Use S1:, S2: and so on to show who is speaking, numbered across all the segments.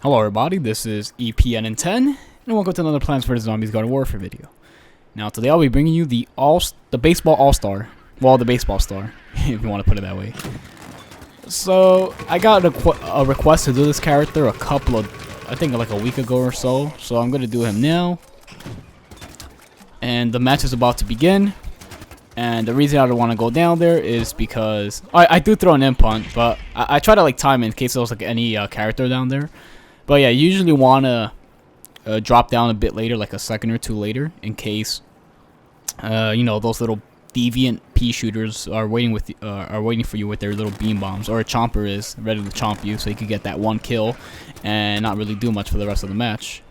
S1: Hello everybody, this is EPN10, and welcome to another Plants vs. Zombies Garden Warfare video. Now today I'll be bringing you the baseball all-star. Well, the baseball star, if you want to put it that way. So, I got a request to do this character I think like a week ago or so. So I'm going to do him now. And the match is about to begin. And the reason I don't want to go down there is because I do throw an imp punt, but I try to like time it in case there was like any character down there. But yeah, you usually want to drop down a bit later, like a second or two later, in case you know, those little deviant pea shooters are waiting for you with their little beam bombs, or a chomper is ready to chomp you, so you can get that one kill and not really do much for the rest of the match.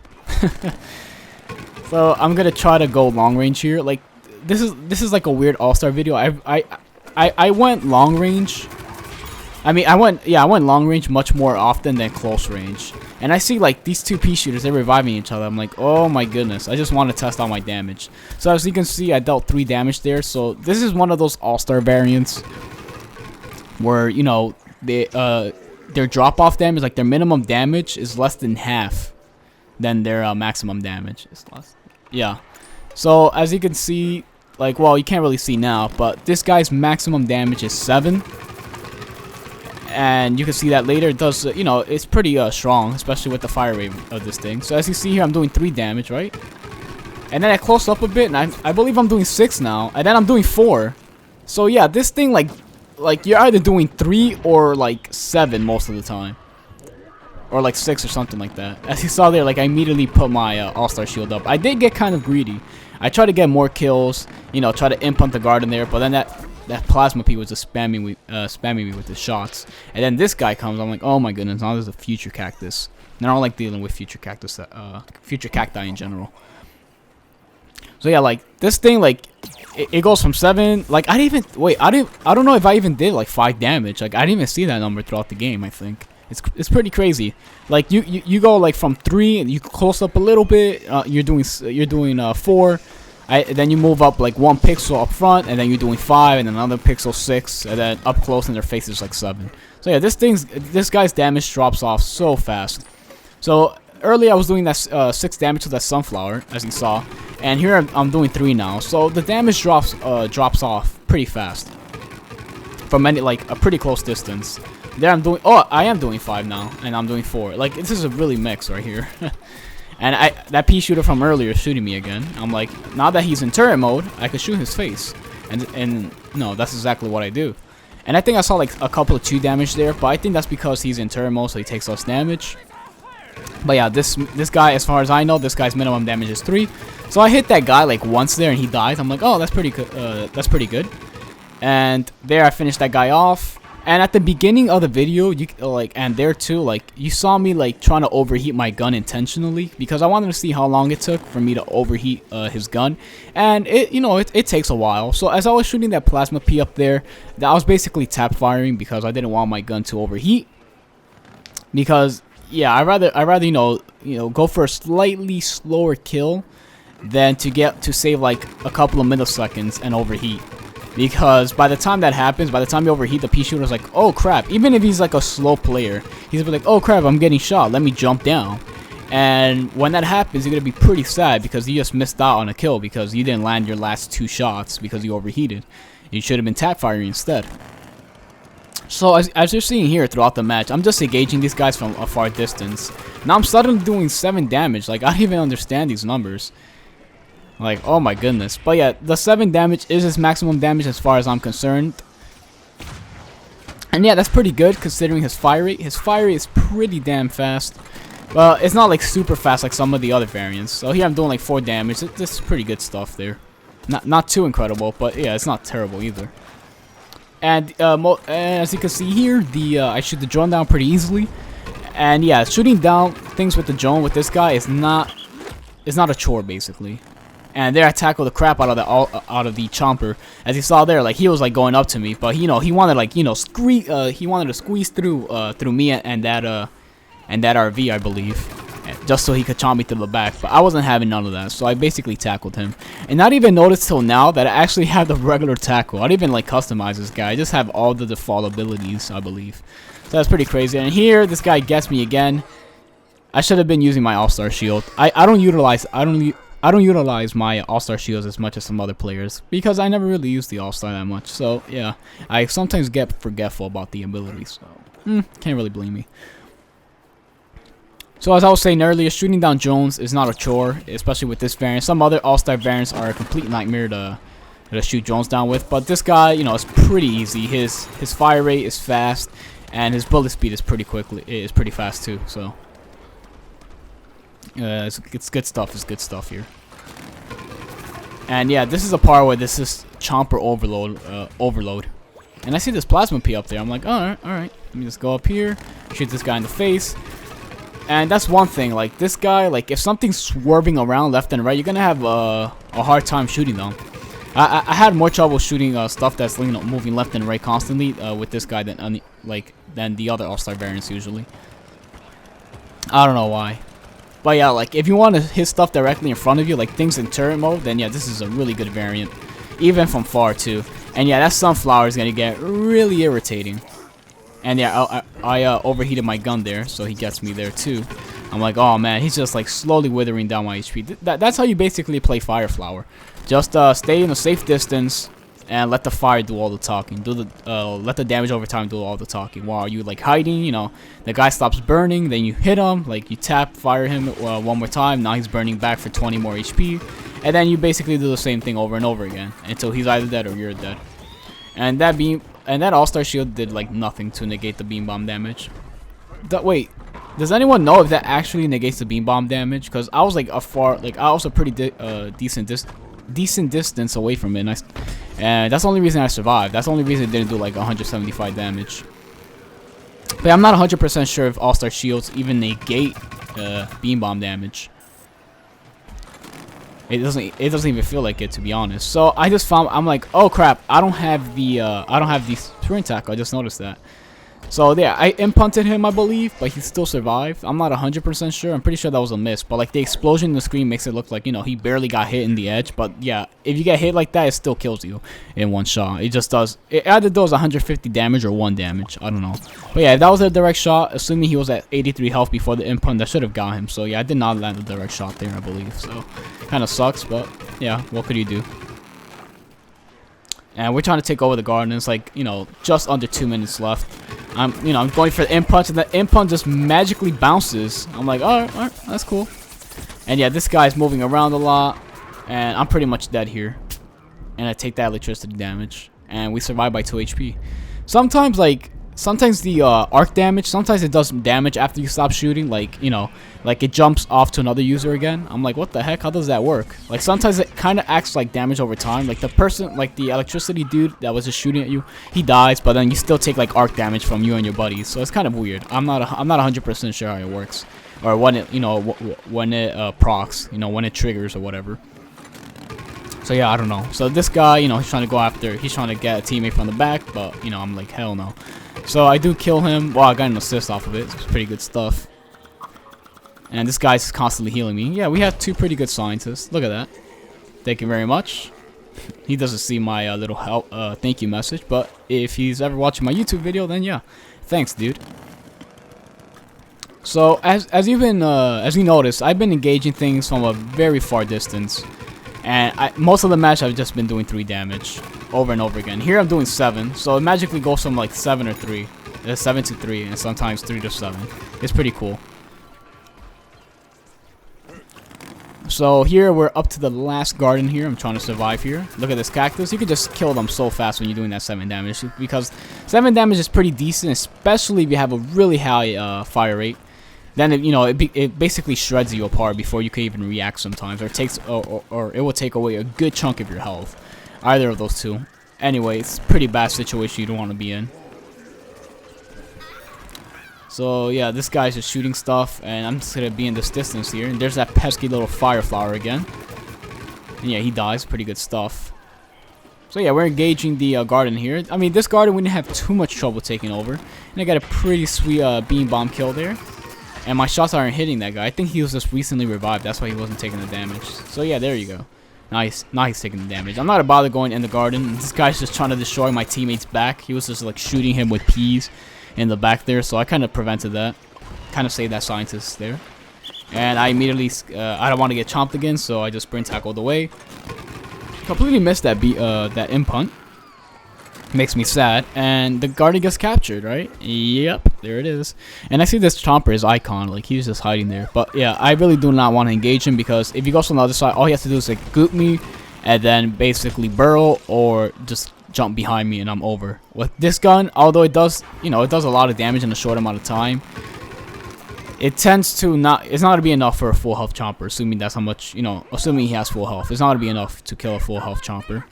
S1: So I'm gonna try to go long range here. Like this is like a weird all-star video. I went long range. I mean, I went long range much more often than close range. And I see like these two pea shooters, they're reviving each other. I'm like, oh my goodness, I just want to test out my damage. So as you can see, I dealt 3 damage there. So this is one of those all-star variants where, you know, their drop-off damage, like their minimum damage is less than half than their maximum damage. It's less. Yeah. So as you can see, like, well, you can't really see now, but this guy's maximum damage is 7. And you can see that later. It does, you know, it's pretty strong, especially with the fire rate of this thing. So as you see here, I'm doing 3 damage, right? And then I close up a bit, and I believe I'm doing 6 now, and then I'm doing 4. So yeah, this thing, like you're either doing 3 or like 7 most of the time, or like 6 or something like that. As you saw there, like I immediately put my all-star shield up. I did get kind of greedy. I tried to get more kills, you know, try to imp on the garden there, but then that plasma pea was just spamming me with his shots. And then this guy comes. I'm like, oh my goodness, now there's a future cactus. And I don't like dealing with future cacti in general. So yeah, like this thing, like it goes from 7. Like I don't know if I even did like 5 damage. Like I didn't even see that number throughout the game. I think it's pretty crazy. Like you go like from 3 and you close up a little bit. You're doing 4. Then you move up like 1 pixel up front, and then you're doing 5, and then another pixel 6, and then up close in their face is like 7. So yeah, this guy's damage drops off so fast. So earlier I was doing that 6 damage to that sunflower, as you saw, and here I'm doing 3 now. So the damage drops off pretty fast from like a pretty close distance. There I am doing 5 now, and I'm doing 4. Like this is a really mix right here. And that pea shooter from earlier is shooting me again. I'm like, now that he's in turret mode, I can shoot his face. And no, that's exactly what I do. And I think I saw like a couple of 2 damage there, but I think that's because he's in turret mode, so he takes less damage. But yeah, this guy, as far as I know, this guy's minimum damage is 3. So I hit that guy like once there, and he dies. I'm like, oh, that's pretty good. That's pretty good. And there, I finished that guy off. And at the beginning of the video, and there too, like, you saw me, like, trying to overheat my gun intentionally, because I wanted to see how long it took for me to overheat his gun, and it takes a while. So as I was shooting that plasma pea up there, I was basically tap firing because I didn't want my gun to overheat, because, yeah, I rather you know, go for a slightly slower kill than to save, like, a couple of milliseconds and overheat. Because by the time that happens, by the time you overheat, the pea shooter's like, oh crap. Even if he's like a slow player, he's gonna be like, oh crap, I'm getting shot, let me jump down. And when that happens, you're gonna be pretty sad because you just missed out on a kill because you didn't land your last 2 shots because you overheated. You should have been tap firing instead. So as you're seeing here throughout the match, I'm just engaging these guys from a far distance. Now I'm suddenly doing 7 damage. Like, I don't even understand these numbers. Like, oh my goodness. But yeah, the 7 damage is his maximum damage as far as I'm concerned. And yeah, that's pretty good considering his fire rate. His fire rate is pretty damn fast. Well, it's not like super fast like some of the other variants. So here I'm doing like 4 damage. This is pretty good stuff there. Not too incredible, but yeah, it's not terrible either. And as you can see here, I shoot the drone down pretty easily. And yeah, shooting down things with the drone with this guy is not a chore basically. And there I tackled the crap out of the Chomper. As you saw there, like he was like going up to me, but he wanted like he wanted to squeeze through me and that RV, I believe, just so he could chomp me through the back. But I wasn't having none of that, so I basically tackled him. And not even noticed till now that I actually have the regular tackle. I didn't even like customize this guy. I just have all the default abilities, I believe. So that's pretty crazy. And here, this guy gets me again. I should have been using my all-star shield. I don't utilize my all-star shields as much as some other players because I never really use the all-star that much. So yeah, I sometimes get forgetful about the abilities. So can't really blame me. So as I was saying earlier, shooting down drones is not a chore, especially with this variant. Some other all-star variants are a complete nightmare to shoot drones down with, but this guy, you know, is pretty easy. His fire rate is fast, and his bullet speed is pretty fast too. So it's good stuff. It's good stuff here. And yeah, this is a part where this is Chomper overload. And I see this plasma P up there. I'm like, all right. Let me just go up here, shoot this guy in the face. And that's one thing, like this guy, like if something's swerving around left and right, you're gonna have a hard time shooting them. I had more trouble shooting stuff that's, you know, moving left and right constantly with this guy than the other all-star variants usually. I don't know why, but yeah, like if you want to hit stuff directly in front of you, like things in turret mode, then yeah, this is a really good variant, even from far too. And yeah, that sunflower is gonna get really irritating. And yeah, I overheated my gun there, so he gets me there too. I'm like, oh man, he's just like slowly withering down my HP. That's how you basically play Fire Flower. Just stay in a safe distance and let the fire do all the talking. Let the damage over time do all the talking. While you like hiding, you know, the guy stops burning, then you hit him, like you fire him one more time. Now he's burning back for 20 more HP, and then you basically do the same thing over and over again until he's either dead or you're dead. And that all-star shield did like nothing to negate the beam bomb damage. Wait, does anyone know if that actually negates the beam bomb damage? Because I was like I was a pretty decent distance away from it, and that's the only reason I survived. That's the only reason it didn't do like 175 damage. But I'm not 100% sure if all-star shields even negate beam bomb damage. It doesn't even feel like it, to be honest. So I just found, I'm like, oh crap, I don't have the sprint tackle. I just noticed that. So yeah, I impunted him, I believe, but he still survived. I'm not 100% sure. I'm pretty sure that was a miss, but like the explosion in the screen makes it look like, you know, he barely got hit in the edge. But yeah, if you get hit like that, it still kills you in one shot. It just does. It either does 150 damage or 1 damage. I don't know. But yeah, if that was a direct shot, assuming he was at 83 health before the impunt, that should have got him. So yeah, I did not land a direct shot there, I believe. So kind of sucks, but yeah, what could you do? And we're trying to take over the garden. It's like, you know, just under 2 minutes left. I'm going for the impunch, and the impunch just magically bounces. I'm like, all right, that's cool. And yeah, this guy's moving around a lot, and I'm pretty much dead here. And I take that electricity damage, and we survive by 2 HP. Sometimes the arc damage, sometimes it does damage after you stop shooting, like, you know, like it jumps off to another user again. I'm like, what the heck, how does that work? Like sometimes it kind of acts like damage over time, like the person, like the electricity dude that was just shooting at you, he dies, but then you still take like arc damage from you and your buddies. So it's kind of weird. I'm not 100% sure how it works, or when it, you know, when it procs, you know, when it triggers or whatever. So yeah, I don't know. So this guy, you know, he's trying to get a teammate from the back, but you know, I'm like, hell no. So I do kill him. Well, I got an assist off of it. It's pretty good stuff. And this guy's constantly healing me. Yeah, we have 2 pretty good scientists. Look at that. Thank you very much. He doesn't see my little thank you message, but if he's ever watching my YouTube video, then yeah, thanks, dude. So as you noticed, I've been engaging things from a very far distance. And most of the match, I've just been doing 3 damage over and over again. Here I'm doing 7, so it magically goes from like 7 or 3, 7 to 3, and sometimes 3 to 7. It's pretty cool. So here we're up to the last garden here. I'm trying to survive here. Look at this cactus. You can just kill them so fast when you're doing that 7 damage, because 7 damage is pretty decent, especially if you have a really high fire rate. Then it basically shreds you apart before you can even react sometimes, or it will take away a good chunk of your health. Either of those two. Anyway, it's a pretty bad situation you don't want to be in. So yeah, this guy's just shooting stuff, and I'm just gonna be in this distance here. And there's that pesky little fire flower again. And yeah, he dies. Pretty good stuff. So yeah, we're engaging the garden here. I mean, this garden we didn't have too much trouble taking over, and I got a pretty sweet beam bomb kill there. And my shots aren't hitting that guy. I think he was just recently revived. That's why he wasn't taking the damage. So yeah, there you go. Nice. Now he's taking the damage. I'm not bothered going in the garden. This guy's just trying to destroy my teammate's back. He was just like shooting him with peas in the back there. So I kind of prevented that. Kind of saved that scientist there. And I immediately, I don't want to get chomped again, so I just sprint tackled away. Completely missed that that impunt. Makes me sad. And the guardian gets captured, right? Yep, there it is. And I see this Chomper's icon, like he's just hiding there. But yeah, I really do not want to engage him, because if he goes from the other side, all he has to do is like goop me and then basically burrow or just jump behind me and I'm over. With this gun, although it does, you know, it does a lot of damage in a short amount of time, it tends to not, it's not going to be enough for a full health Chomper, assuming that's how much, you know, assuming he has full health. It's not going to be enough to kill a full health Chomper.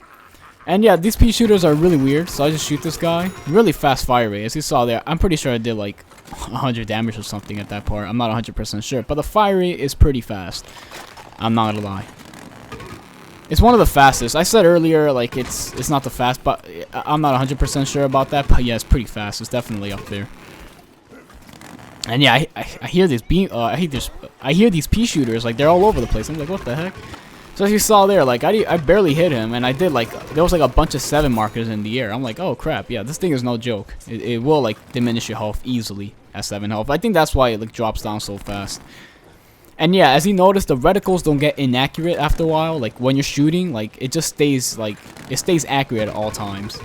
S1: And yeah, these pea shooters are really weird, so I just shoot this guy. Really fast fire rate, as you saw there. I'm pretty sure I did like 100 damage or something at that part. I'm not 100% sure, but the fire rate is pretty fast. I'm not gonna lie. It's one of the fastest. I said earlier, like, it's not the fast, but I'm not 100% sure about that. But yeah, it's pretty fast. It's definitely up there. And yeah, I hear this I hear these pea shooters, like they're all over the place. I'm like, what the heck? So as you saw there, like I barely hit him, and I did like, there was like a bunch of 7 markers in the air. I'm like, oh crap, yeah, this thing is no joke. It will like diminish your health easily at 7 health. I think that's why it like drops down so fast. And yeah, as you notice, the reticles don't get inaccurate after a while. Like when you're shooting, like it just stays like, it stays accurate at all times.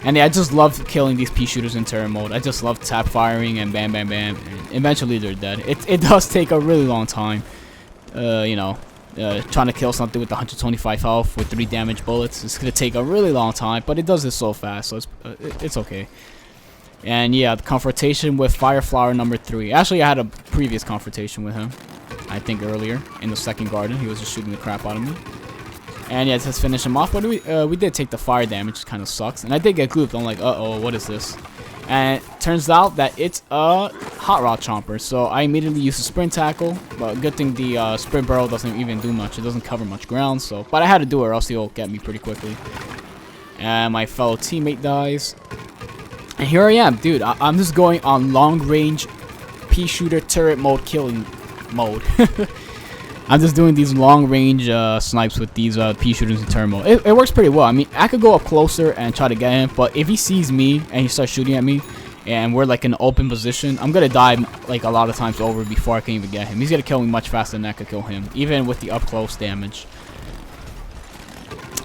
S1: And yeah, I just love killing these pea shooters in turret mode. I just love tap firing and bam bam bam, and eventually they're dead. It does take a really long time, you know. Trying to kill something with 125 health with 3 damage bullets. It's gonna take a really long time, but it does it so fast, so it's okay. And yeah, the confrontation with Fire Flower number 3. Actually, I had a previous confrontation with him, I think earlier in the second garden. He was just shooting the crap out of me. And yeah, just finish him off. But we did take the fire damage, which kind of sucks. And I did get gooped. I'm like, uh-oh, what is this? And it turns out that it's a Hot Rod Chomper. So I immediately used a sprint tackle. But good thing the sprint barrel doesn't even do much. It doesn't cover much ground. So, but I had to do it or else he'll get me pretty quickly. And my fellow teammate dies. And here I am, dude. I'm just going on long range pea shooter turret mode killing mode. I'm just doing these long range snipes with these pea shooters in turret mode. It works pretty well. I mean, I could go up closer and try to get him, but if he sees me and he starts shooting at me and we're like in an open position, I'm gonna die like a lot of times over before I can even get him. He's gonna kill me much faster than I could kill him, even with the up close damage.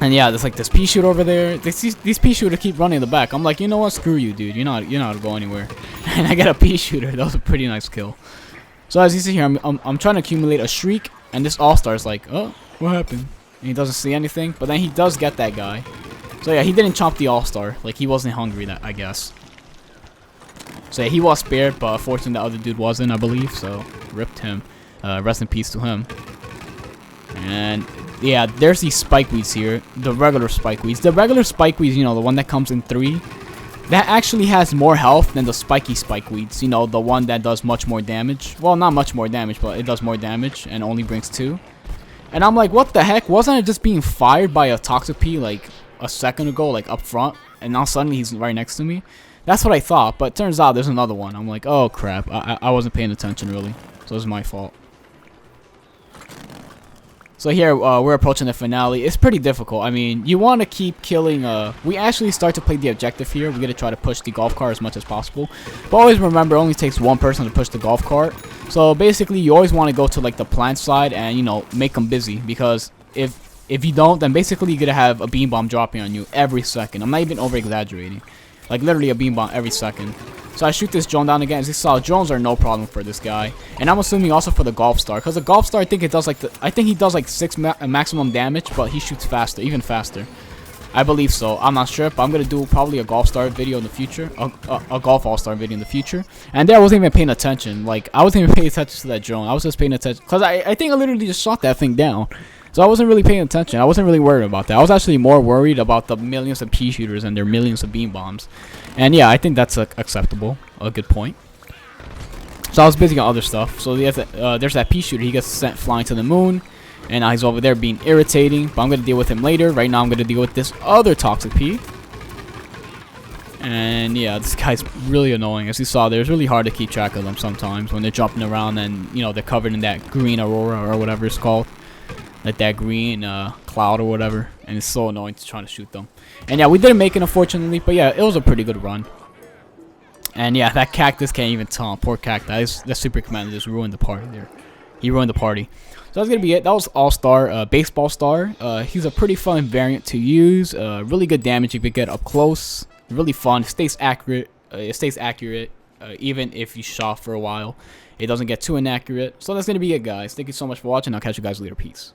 S1: And yeah, there's like this pea shooter over there. These pea shooters keep running in the back. I'm like, you know what? Screw you, dude. You're not gonna go anywhere. And I get a pea shooter. That was a pretty nice kill. So as you see here, I'm trying to accumulate a shriek, and this all-star is like, oh, what happened? And he doesn't see anything, but then he does get that guy. So yeah, he didn't chomp the all-star. Like, he wasn't hungry, that I guess. So yeah, he was spared, but unfortunately the other dude wasn't, I believe. So ripped him. Rest in peace to him. And yeah, there's these spike weeds here. The regular spike weeds. The regular spike weeds, you know, the one that comes in 3. That actually has more health than the spiky spike weeds. You know, the one that does much more damage. Well, not much more damage, but it does more damage and only brings 2. And I'm like, what the heck? Wasn't it just being fired by a Toxic P like a second ago, like up front? And now suddenly he's right next to me? That's what I thought, but turns out there's another one. I'm like, oh crap. I wasn't paying attention really. So it was my fault. So here, we're approaching the finale. It's pretty difficult. I mean, you want to keep killing, we actually start to play the objective here. We're going to try to push the golf cart as much as possible. But always remember, it only takes one person to push the golf cart. So basically, you always want to go to, like, the plant side and, you know, make them busy. Because if you don't, then basically you're going to have a beam bomb dropping on you every second. I'm not even over-exaggerating. Like, literally a beam bomb every second. So I shoot this drone down again. As you saw, drones are no problem for this guy, and I'm assuming also for the golf star, because the golf star, I think he does like 6 maximum damage, but he shoots faster, even faster. I believe so. I'm not sure, but I'm gonna do probably a golf star video in the future, a golf all star video in the future. And there I wasn't even paying attention. Like I wasn't even paying attention to that drone. I was just paying attention because I think I literally just shot that thing down. So I wasn't really paying attention. I wasn't really worried about that. I was actually more worried about the millions of pea shooters and their millions of beam bombs. And yeah, I think that's acceptable. A good point. So I was busy on other stuff. So there's that pea shooter. He gets sent flying to the moon. And now he's over there being irritating. But I'm going to deal with him later. Right now I'm going to deal with this other Toxic Pea. And yeah, this guy's really annoying. As you saw there, it's really hard to keep track of them sometimes. When they're jumping around and, you know, they're covered in that green aurora or whatever it's called. Like that green cloud or whatever, and it's so annoying to try to shoot them. And yeah, we didn't make it unfortunately, but yeah, it was a pretty good run. And yeah, that cactus can't even taunt. Poor cactus. That super commander just ruined the party there. He ruined the party. So that's gonna be it. That was All-Star, Baseball Star. He's a pretty fun variant to use. Really good damage you could get up close. Really fun. It stays accurate. Even if you shot for a while. It doesn't get too inaccurate. So that's gonna be it, guys. Thank you so much for watching. I'll catch you guys later. Peace.